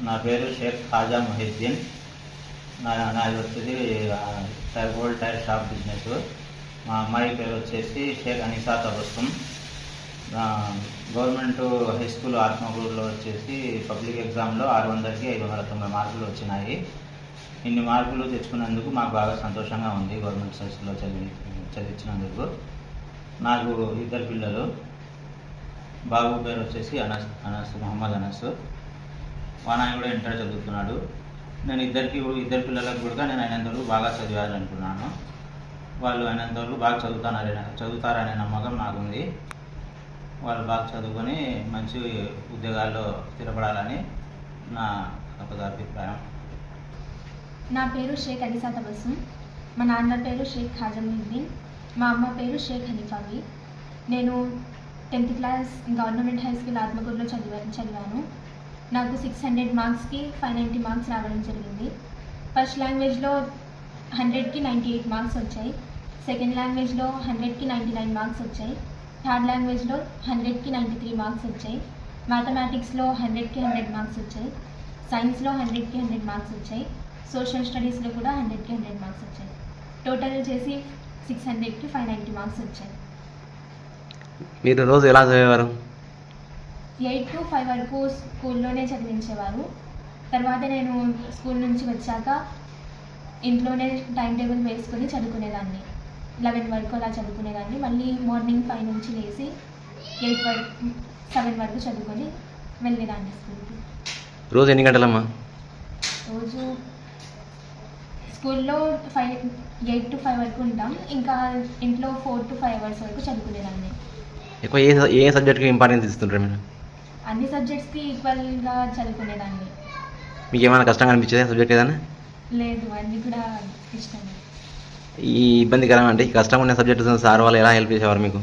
నా పేరు షేక్ ఖాజా మొహిద్దీన్. నాది వచ్చేసి ఓల్డ్ టైర్ షాప్ బిజినెస్. మా అమ్మాయి పేరు వచ్చేసి Shaik Anisa Tabassum. Government high school ఆత్మకూరులో వచ్చేసి పబ్లిక్ ఎగ్జామ్లో 600కి 590 మార్కులు వచ్చినాయి. ఇన్ని మార్కులు తెచ్చుకున్నందుకు మాకు బాగా సంతోషంగా ఉంది. గవర్నమెంట్ హై స్కూల్లో చదివించినందుకు. నాకు 2 పిల్లలు. బాబు పేరు వచ్చేసి మొహమ్మద్ అనస్. వానాయన కూడా ఇంటర్ చదువుతున్నాడు. నేను ఇద్దరు పిల్లలకు కూడా నేను అయినంతవరకు బాగా చదివాలనుకున్నాను. వాళ్ళు అయినంతవరకు బాగా చదువుతారనే నమ్మకం నాకుంది. వాళ్ళు బాగా చదువుకొని మంచి ఉద్యోగాల్లో స్థిరపడాలని నా ఒక అభిప్రాయం. నా పేరు షేక్ అనిసా తబస్సుమ్. మా నాన్న పేరు షేక్ ఖాజా మొహిద్దీన్. మా అమ్మ పేరు షేక్ హనీఫావి. నేను 10th class government high school ఆత్మకూరులో చదివాను. నాకు 600 మార్క్స్కి 590 మార్క్స్ రావడం జరిగింది. ఫస్ట్ లాంగ్వేజ్లో 100కి 98 మార్క్స్ వచ్చాయి. సెకండ్ లాంగ్వేజ్లో 100కి 99 మార్క్స్ వచ్చాయి. థర్డ్ లాంగ్వేజ్లో 100కి 93 మార్క్స్ వచ్చాయి. మ్యాథమెటిక్స్లో 100కి 100 మార్క్స్ వచ్చాయి. సైన్స్లో 100కి 100 మార్క్స్ వచ్చాయి. సోషల్ స్టడీస్లో కూడా 100కి 100 మార్క్స్ వచ్చాయి. టోటల్ చేసి 600కి 590 మార్క్స్ వచ్చాయి. మీరు రోజు ఎలా చదివేవారు? 8 to 5 వరకు స్కూల్లోనే చదివించేవారు. తర్వాత నేను స్కూల్ నుంచి వచ్చాక ఇంట్లోనే టైం టేబుల్ వేసుకొని చదువుకునేదాన్ని. 11 వరకు అలా చదువుకునేదాన్ని. మళ్ళీ మార్నింగ్ 5 నుంచి లేచి 7 వరకు చదువుకొని వెళ్ళేదాన్ని స్కూల్కి. రోజు ఎన్ని గంటలమ్మా? రోజు స్కూల్లో 8 to 5 వరకు ఉంటాం. ఇంకా ఇంట్లో 4 to 5 అవర్స్ వరకు చదువుకునేదాన్ని. ఎక్కువ ఏ సబ్జెక్ట్కి ఇంపార్టెన్స్ ఇస్తుంటారు మీరు? అన్ని సబ్జెక్ట్స్కి ఈక్వల్గా చదువుకునేదాన్ని. మీకు ఏమైనా కష్టంగా అనిపించేదా సబ్జెక్ట్ ఏదైనా? లేదు, అన్నీ కూడా ఇష్టమే. ఈ ఇబ్బందికరం అంటే కష్టంగా ఉన్న సబ్జెక్ట్ సార్ వాళ్ళు ఎలా హెల్ప్ చేసేవారు మీకు?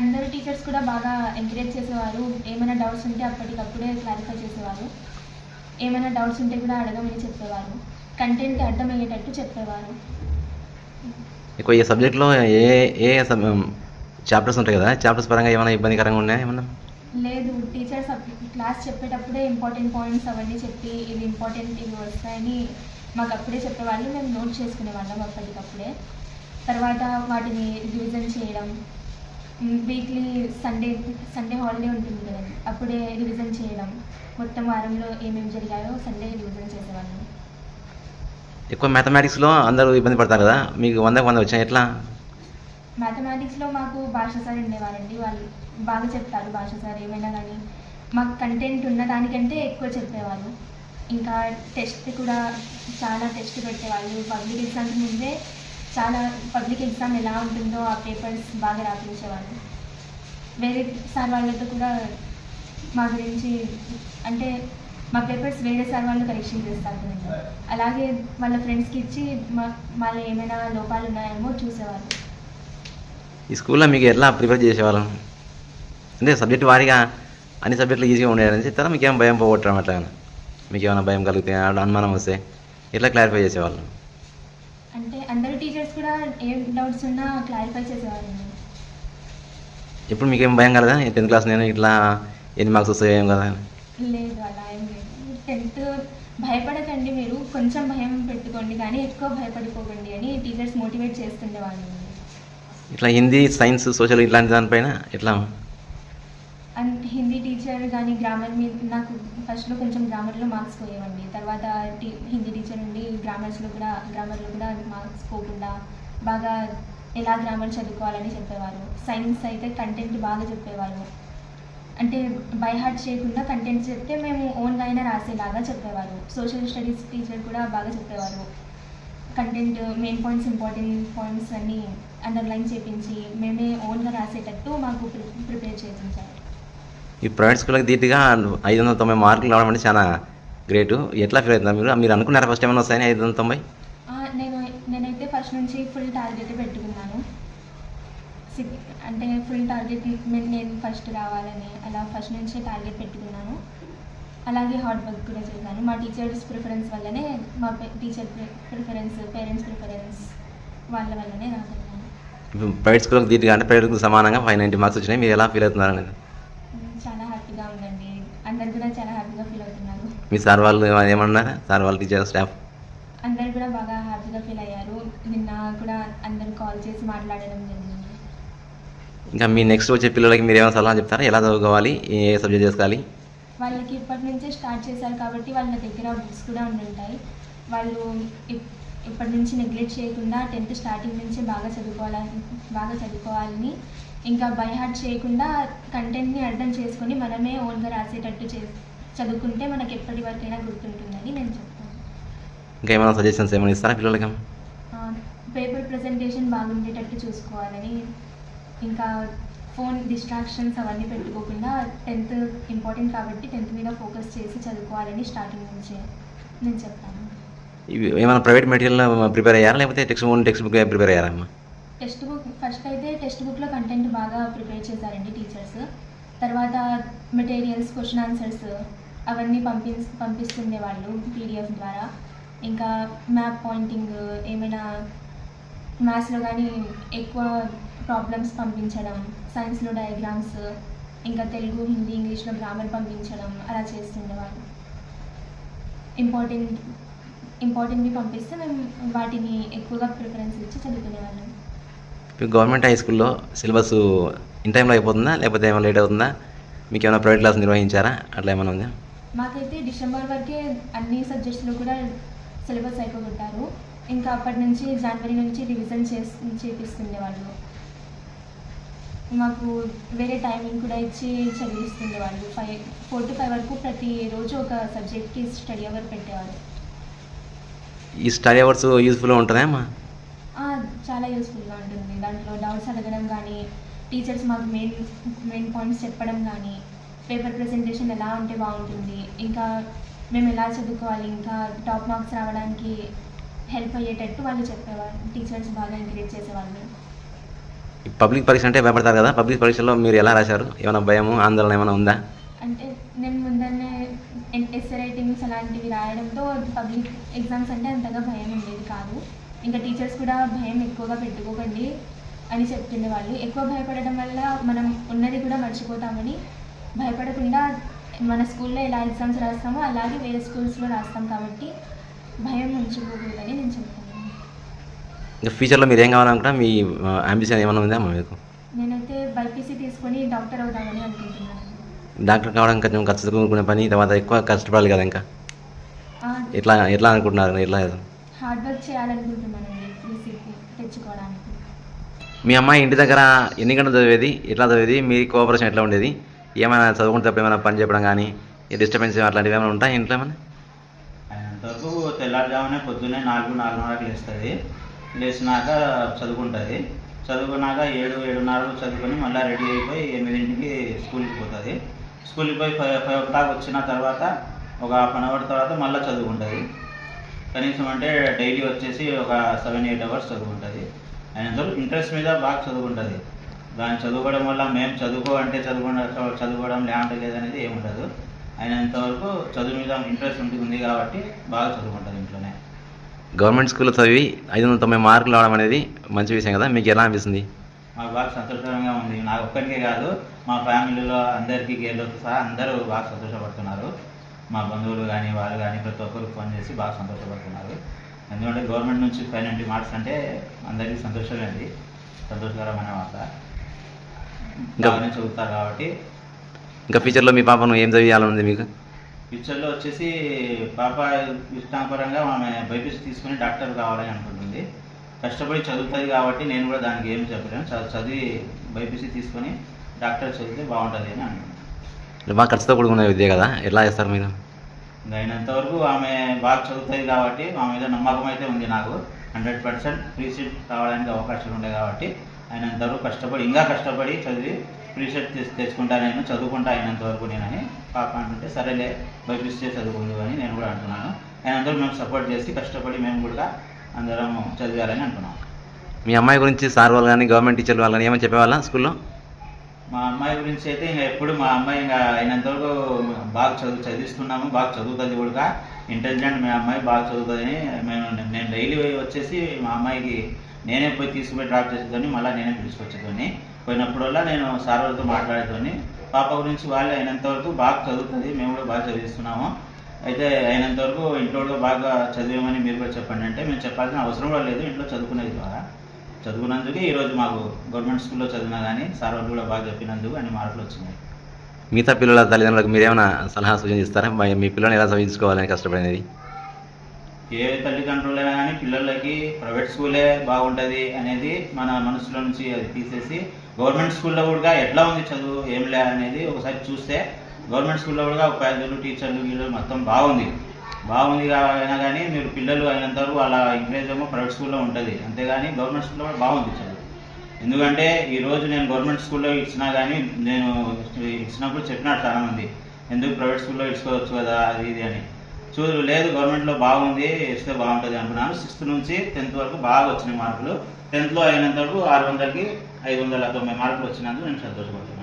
అందరు టీచర్స్ కూడా బాగా ఎంకరేజ్ చేసేవారు. ఏమైనా డౌట్స్ ఉంటే అప్పటికప్పుడే క్లారిఫై చేసేవారు. ఏమైనా డౌట్స్ ఉంటే కూడా అడగమని చెప్పేవారు. కంటెంట్ అర్థమయ్యేటట్టు చెప్పేవారు. ఎక్కువ ఈ సబ్జెక్ట్లో ఏ చాప్టర్స్ ఉంటాయి కదా, చాప్టర్స్ పరంగా ఏమైనా ఇబ్బందికరంగా ఉన్నాయా ఏమన్నా? లేదు, టీచర్స్ క్లాస్ చెప్పేటప్పుడే ఇంపార్టెంట్ పాయింట్స్ అవన్నీ చెప్పి ఇవి ఇంపార్టెంట్ ఇవి వస్తాయని మాకు అప్పుడే చెప్పేవాళ్ళు. మేము నోట్ చేసుకునేవాళ్ళం అప్పటికప్పుడే. తర్వాత వాటిని రివిజన్ చేయడం, వీక్లీ సండే హాలిడే ఉంటుంది కదండి, అప్పుడే రివిజన్ చేయడం. మొత్తం వారంలో ఏమేమి జరిగాయో సండే రివిజన్ చేసేవాళ్ళం. ఎక్కువ మ్యాథమెటిక్స్లో అందరూ ఇబ్బంది పడతారు కదా, మీకు 100కి 100 వచ్చాయి ఎట్లా? మ్యాథమెటిక్స్లో మాకు భాష సార్ ఉండేవారండి. వాళ్ళు బాగా చెప్తారు. భాష సార్ ఏమైనా కానీ మాకు కంటెంట్ ఉన్న దానికంటే ఎక్కువ చెప్పేవారు. ఇంకా టెస్ట్ కూడా చాలా టెస్ట్ పెట్టేవాళ్ళు. పబ్లిక్ ఎగ్జామ్స్ ముందే పబ్లిక్ ఎగ్జామ్ ఎలా ఉంటుందో ఆ పేపర్స్ బాగా రాపించేవాళ్ళు. వేరే సార్ వాళ్ళతో కూడా మా గురించి అంటే మా పేపర్స్ వేరే సార్ వాళ్ళు కరెక్షన్ చేస్తారు కదండి, అలాగే వాళ్ళ ఫ్రెండ్స్కి ఇచ్చి మాలో ఏమైనా లోపాలు ఉన్నాయేమో చూసేవాళ్ళు. ఈ స్కూల్లో మీకు ఎట్లా ప్రిపేర్ చేసేవాళ్ళం అంటే సబ్జెక్ట్ వారీగా అన్ని సబ్జెక్టులు ఈజీగా ఉండేదని చెప్తారా? మీకు ఏమైనా భయం పోగొట్టడం అట్లా? మీకు ఏమైనా భయం కలిగితే అనుమానం వస్తే ఎట్లా క్లారిఫై చేసేవాళ్ళం? అంటే అందరు టీచర్స్ కూడా ఏం డౌట్స్ ఉన్నా క్లారిఫై చేసేవాళ్ళండి. ఇప్పుడు మీకు ఏం భయం కలదా 10th క్లాస్ నేను ఇట్లా ఎన్ని మార్క్స్ వస్తాయో ఏం కదా? లేదు, అలా ఏం లేదు. 10th భయపడకండి, మీరు కొంచెం భయం పెట్టుకోండి కానీ ఎక్కువ భయపడిపోకండి అని టీచర్స్ మోటివేట్ చేస్తుండేవాళ్ళు. ఇట్లా హిందీ, సైన్స్, సోషల్ ఇట్లాంటి దానిపైన ఎట్లా? హిందీ టీచర్ కానీ గ్రామర్ మీద నాకు ఫస్ట్లో కొంచెం గ్రామర్లో మార్క్స్ పోయేవండి. తర్వాత హిందీ టీచర్ నుండి గ్రామర్లో కూడా మార్క్స్ పోకుండా బాగా ఎలా గ్రామర్ చదువుకోవాలని చెప్పేవారు. సైన్స్ అయితే కంటెంట్ బాగా చెప్పేవారు. అంటే బై హార్ట్ చేయకుండా కంటెంట్ చెప్తే మేము ఓన్గా అయినా రాసేలాగా చెప్పేవారు. సోషల్ స్టడీస్ టీచర్ కూడా బాగా చెప్పేవారు. Content main points, important points అన్నీ అండర్లైన్ చేయించి మేమే ఓన్గా రాసేటట్టు మాకు ప్రిపేర్ చేయించారు. ఈ ప్రైవేట్ స్కూల్కి ధీటుగా 590 మార్కులు రావడం అంటే చాలా గ్రేటు. ఎట్లా ఫీల్ అవుతుందా మీరు అనుకున్నారా ఫస్ట్ ఏమైనా వస్తాయని 590? నేనైతే ఫస్ట్ నుంచి ఫుల్ టార్గెట్ పెట్టుకున్నాను. అంటే ఫుల్ టార్గెట్ నేను ఫస్ట్ రావాలని అలా ఫస్ట్ నుంచే టార్గెట్ పెట్టుకున్నాను. అలాగే హార్డ్ వర్క్ కూడా చేశాను. మా టీచర్స్ ప్రిఫరెన్స్ వల్లనే, మా టీచర్ ప్రిఫరెన్స్, పేరెంట్స్ ప్రిఫరెన్స్ వాళ్ళ వల్లనే రాగలిగాను. ప్రైవేట్ స్కూల్కి ధీటుగా అంటే ప్రైవేట్కి సమానంగా 590 మార్క్స్ వచ్చినాయి. మీరు ఎలా ఫీల్ అవుతున్నారు అనేది? చాలా హ్యాపీగా ఉందండి. అందరు కూడా చాలా హ్యాపీగా ఫీల్ అవుతున్నారు. మీ సార్ వాళ్ళు ఏమన్నారా? సార్ వాళ్ళు, టీచర్, స్టాఫ్? అందరు కూడా బాగా హ్యాపీగా ఫీల్ అయ్యారు. నిన్న కూడా అందరు కాల్ చేసి మాట్లాడడం జరిగింది. ఇంకా మీ నెక్స్ట్ వచ్చే పిల్లలకి మీరు ఏమైనా సలహా చెప్తారా? ఎలా చదువుకోవాలి, ఏ సబ్జెక్ట్ చేసుకోవాలి? వాళ్ళకి ఇప్పటి నుంచే స్టార్ట్ చేశారు కాబట్టి వాళ్ళ దగ్గర బుక్స్ కూడా ఉంటాయి. వాళ్ళు ఇప్పటి నుంచి నెగ్లెక్ట్ చేయకుండా 10th స్టార్టింగ్ నుంచి బాగా చదువుకోవాలని, ఇంకా బై హార్ట్ చేయకుండా కంటెంట్ని అర్థం చేసుకొని మనమే ఓన్గా రాసేటట్టు చదువుకుంటే మనకి ఎప్పటి వరకైనా గుర్తుంటుందని నేను చెప్తాను. ఇంకా ఏమైనా సజెషన్స్ ఏమైనా ఇస్తారా పిల్లలకి? పేపర్ ప్రజెంటేషన్ బాగుండేటట్టు చూసుకోవాలని, ఇంకా ఫోన్ డిస్ట్రాక్షన్స్ అవన్నీ పెట్టుకోకుండా 10th ఇంపార్టెంట్ కాబట్టి 10th మీద ఫోకస్ చేసి చదువుకోవాలని స్టార్టింగ్ నుంచే నేను చెప్తాను. ఇవి ఏమైనా ప్రైవేట్ మెటీరియల్ ప్రిపేర్ అయ్యారా, లేకపోతే టెక్స్ట్ బుక్ ప్రిపేర్ అయ్యారమ్మా? టెక్స్ట్ బుక్ ఫస్ట్ అయితే టెక్స్ట్ బుక్లో కంటెంట్ బాగా ప్రిపేర్ చేశారండి టీచర్స్. తర్వాత మెటీరియల్స్, క్వశ్చన్ ఆన్సర్స్ అవన్నీ పంపిస్తుండే వాళ్ళు పీడిఎఫ్ ద్వారా. ఇంకా మ్యాప్ పాయింటింగ్, ఏమైనా మ్యాథ్స్లో కానీ ఎక్కువ ప్రాబ్లమ్స్ పంపించడం, సైన్స్లో డయాగ్రామ్స్, ఇంకా తెలుగు, హిందీ, ఇంగ్లీష్లో గ్రామర్ పంపించడం అలా చేస్తుండేవాళ్ళు. ఇంపార్టెంట్వి పంపిస్తే మేము వాటిని ఎక్కువగా ప్రిఫరెన్స్ ఇచ్చి చదువుకునేవాళ్ళం. గవర్నమెంట్ హై స్కూల్లో సిలబస్ ఇన్ టైంలో అయిపోతుందా, లేకపోతే ఏమైనా లేట్ అవుతుందా? మీకు ఏమైనా ప్రైవేట్ క్లాస్ నిర్వహించారా? అట్లా ఏమైనా ఉందా? మాకైతే డిసెంబర్ వరకే అన్ని సబ్జెక్ట్స్లో కూడా సిలబస్ అయిపోగొట్టారు. ఇంకా అప్పటి నుంచి జనవరి నుంచి రివిజన్ చేపిస్తుండేవాళ్ళు. మాకు వేరే టైమింగ్ కూడా ఇచ్చి చదివిస్తుండేవాళ్ళు. 4 to 5 వరకు ప్రతిరోజు ఒక సబ్జెక్ట్కి స్టడీ అవర్ పెట్టేవాళ్ళు. ఈ స్టడీ అవర్స్ యూస్ఫుల్గా ఉంటుందా అమ్మా? చాలా యూస్ఫుల్గా ఉంటుంది. దాంట్లో డౌట్స్ అడగడం కానీ, టీచర్స్ మాకు మెయిన్ పాయింట్స్ చెప్పడం కానీ, పేపర్ ప్రెజెంటేషన్ ఎలా ఉంటే బాగుంటుంది, ఇంకా మేము ఎలా చదువుకోవాలి, ఇంకా టాప్ మార్క్స్ రావడానికి హెల్ప్ అయ్యేటట్టు వాళ్ళు చెప్పేవాళ్ళు. టీచర్స్ బాగా ఎంకరేజ్ చేసేవాళ్ళు. పబ్లిక్ పరీక్ష అంటే భయపడతారు కదా, పబ్లిక్ పరీక్షలో మీరు ఎలా రాశారు? ఏమైనా భయము, ఆందోళన ఏమైనా ఉందా? అంటే నేను ముందరనే ఎస్ఏ రైటింగ్స్ అలాంటివి రాయడంతో పబ్లిక్ ఎగ్జామ్స్ అంటే అంతగా భయం ఉండేది కాదు. ఇంకా టీచర్స్ కూడా భయం ఎక్కువగా పెట్టుకోకండి అని చెప్తుండేవాళ్ళు. ఎక్కువ భయపడడం వల్ల మనం ఉన్నది కూడా మర్చిపోతామని, భయపడకుండా మన స్కూల్లో ఎలా ఎగ్జామ్స్ రాస్తామో అలాగే వేరే స్కూల్స్లో రాస్తాం కాబట్టి భయం ఉంచుకోకూడదని నేను చెప్తాను. ఇంకా ఫ్యూచర్లో మీరు ఏం కావాలనుకుంటా? మీ అంబిషన్ ఏమైనా ఉందా మీకు? నేనైతే బైపీసీ తీసుకొని డాక్టర్ అవుతామని అనుకుంటున్నాను. డాక్టర్ కావడం కొంచెం కష్టకునే పని, తర్వాత ఎక్కువ కష్టపడాలి కదా. ఇంకా ఎట్లా అనుకుంటున్నారు? ఎట్లా హార్డ్ వర్క్ చేయాలనుకుంటున్నానండి బీసీకి తెచ్చుకోవడానికి. మీ అమ్మాయి ఇంటి దగ్గర ఎన్ని గంటలు చదివేది, ఎట్లా చదివేది, మీ కోఆపరేషన్ ఎట్లా ఉండేది? ఏమైనా చదువుకునేటప్పుడు ఏమైనా పని చెప్పడం కానీ, డిస్టర్బెన్స్ అట్లాంటివి ఏమైనా ఉంటాయి ఇంట్లో? ఏమైనా అంతవరకు తెల్లారుజామునే పొద్దున్నే 4-4:30 లేస్తుంది. లేచినాక చదువుకుంటుంది. చదువుకున్నాక 7-7:30 చదువుకొని మళ్ళీ రెడీ అయిపోయి 8ంటికి స్కూల్కి పోతుంది. స్కూల్కి పోయి 5 o'clock వచ్చిన తర్వాత ఒక 1/2 hour తర్వాత మళ్ళీ చదువుకుంటుంది. కనీసం అంటే డైలీ వచ్చేసి ఒక 7-8 hours చదువుకుంటుంది. అయినంతవరకు ఇంట్రెస్ట్ మీద బాగా చదువుకుంటుంది. దాన్ని చదువుకోవడం వల్ల మేము చదువుకోవడం లేదంటే లేదనేది ఏముండదు. అయినంతవరకు చదువు మీద ఇంట్రెస్ట్ ఉంటుంది కాబట్టి బాగా చదువుకుంటుంది ఇంట్లోనే. గవర్నమెంట్ స్కూల్లో చదివి 590 మార్కులు రావడం అనేది మంచి విషయం కదా, మీకు ఎలా అనిపిస్తుంది? మాకు బాగా సంతోషకరంగా ఉంది. నాకు ఒక్కరికే కాదు, మా ఫ్యామిలీలో అందరికీ, గేర్లతో సహా అందరూ బాగా సంతోషపడుతున్నారు. మా బంధువులు కానీ వాళ్ళు కానీ ప్రతి ఒక్కరు ఫోన్ చేసి బాగా సంతోషపడుతున్నారు. ఎందుకంటే గవర్నమెంట్ నుంచి 590 మార్క్స్ అంటే అందరికీ సంతోషకరమైన వార్త. బాగానే చదువుతారు కాబట్టి. ఇంకా ఫ్యూచర్లో మీ పాపను ఏం చదివించాలని మీకు? ఫ్యూచర్లో వచ్చేసి పాప ఇష్టాపరంగా ఆమె బైపీసీ తీసుకుని డాక్టర్ కావాలని అనుకుంటుంది. కష్టపడి చదువుతుంది కాబట్టి నేను కూడా దానికి ఏం చెప్పలేను. చదివి బైపీసీ తీసుకొని డాక్టర్ చదివితే బాగుంటుంది అని అనుకుంటున్నాను. బాగా ఖర్చుతో కూడుకున్న విద్య కదా, ఎలా చేస్తారు మీరు? అయినంతవరకు ఆమె బాగా చదువుతుంది కాబట్టి మా మీద నమ్మకం అయితే ఉంది. నాకు 100% ఫ్రీ సీట్ రావడానికి అవకాశాలు ఉన్నాయి కాబట్టి అయినంతవరకు ఇంకా కష్టపడి చదివి ఫ్రీ సీట్ తెచ్చుకుంటా, నేను చదువుకుంటా అయినంతవరకు నేనని పాప అంటుంటే సరేలే బైపీసీ చదువుకుందు అని నేను కూడా అంటున్నాను. అయినంతవరకు మేము సపోర్ట్ చేసి కష్టపడి మేము కూడా అందరం చదివాలని అంటున్నాం. మీ అమ్మాయి గురించి సార్ వాళ్ళు కానీ గవర్నమెంట్ టీచర్లు వాళ్ళు కానీ ఏమైనా చెప్పేవాళ్ళ స్కూల్లో? మా అమ్మాయి గురించి అయితే ఇంకా ఎప్పుడు మా అమ్మాయి ఇంకా అయినంతవరకు బాగా చదివిస్తున్నాము, బాగా చదువుతుంది కూడా, ఇంటెలిజెంట్. మీ అమ్మాయి బాగా చదువుతుందని నేను డైలీ వచ్చేసి మా అమ్మాయికి నేనే పోయి తీసుకుపోయి డ్రాప్ చేసేదాన్ని, మళ్ళీ నేనే పిలుచుకొచ్చేదాన్ని. పోయినప్పుడల్లా నేను సార్ వాళ్ళతో మాట్లాడేదాన్ని. పాప గురించి వాళ్ళు అయినంతవరకు బాగా చదువుతుంది, మేము కూడా బాగా చదివిస్తున్నాము. అయితే అయినంత వరకు ఇంట్లో బాగా చదివేమని మీరు కూడా చెప్పండి అంటే మేము చెప్పాల్సిన అవసరం కూడా లేదు, ఇంట్లో చదువుకునేది ద్వారా చదువుకున్నందుకు ఈరోజు మాకు గవర్నమెంట్ స్కూల్లో చదివినా కానీ సార్ వాళ్ళు కూడా బాగా చెప్పినందుకు అన్ని మార్కులు వచ్చినాయి. మిగతా పిల్లల తల్లిదండ్రులకు మీరేమైనా సలహా సూచన ఇస్తారా మీ పిల్లల్ని ఎలా చదివించుకోవాలని కష్టపడినది? ఏ తల్లిదండ్రులైనా కానీ పిల్లలకి ప్రైవేట్ స్కూలే బాగుంటుంది అనేది మన మనసులో నుంచి అది తీసేసి గవర్నమెంట్ స్కూల్లో కూడా ఎట్లా ఉంది చదువు ఏం లే అనేది ఒకసారి చూస్తే గవర్నమెంట్ స్కూల్లో కూడా ఉపాధ్యాయులు టీచర్లు వీళ్ళు మొత్తం బాగుంది అయినా కానీ మీరు పిల్లలు అయినంత వరకు అలా ఎంకరేజ్ ఏమో ప్రైవేట్ స్కూల్లో ఉంటుంది, అంతేగాని గవర్నమెంట్ స్కూల్లో కూడా బాగుంది చదువు. ఎందుకంటే ఈరోజు నేను గవర్నమెంట్ స్కూల్లో ఇచ్చినా కానీ నేను ఇచ్చినప్పుడు చెప్పినాడు చాలామంది ఎందుకు ప్రైవేట్ స్కూల్లో ఇచ్చుకోవచ్చు కదా అది ఇది అని. లేదు గవర్నమెంట్లో బాగుంది ఇస్తే బాగుంటుంది అనుకున్నాను. 6th నుంచి 10th వరకు బాగా వచ్చినాయి మార్కులు. 10th అయినంత వరకు 600కి 590 మార్కులు వచ్చినందుకు నేను సంతోషపడుతున్నాను.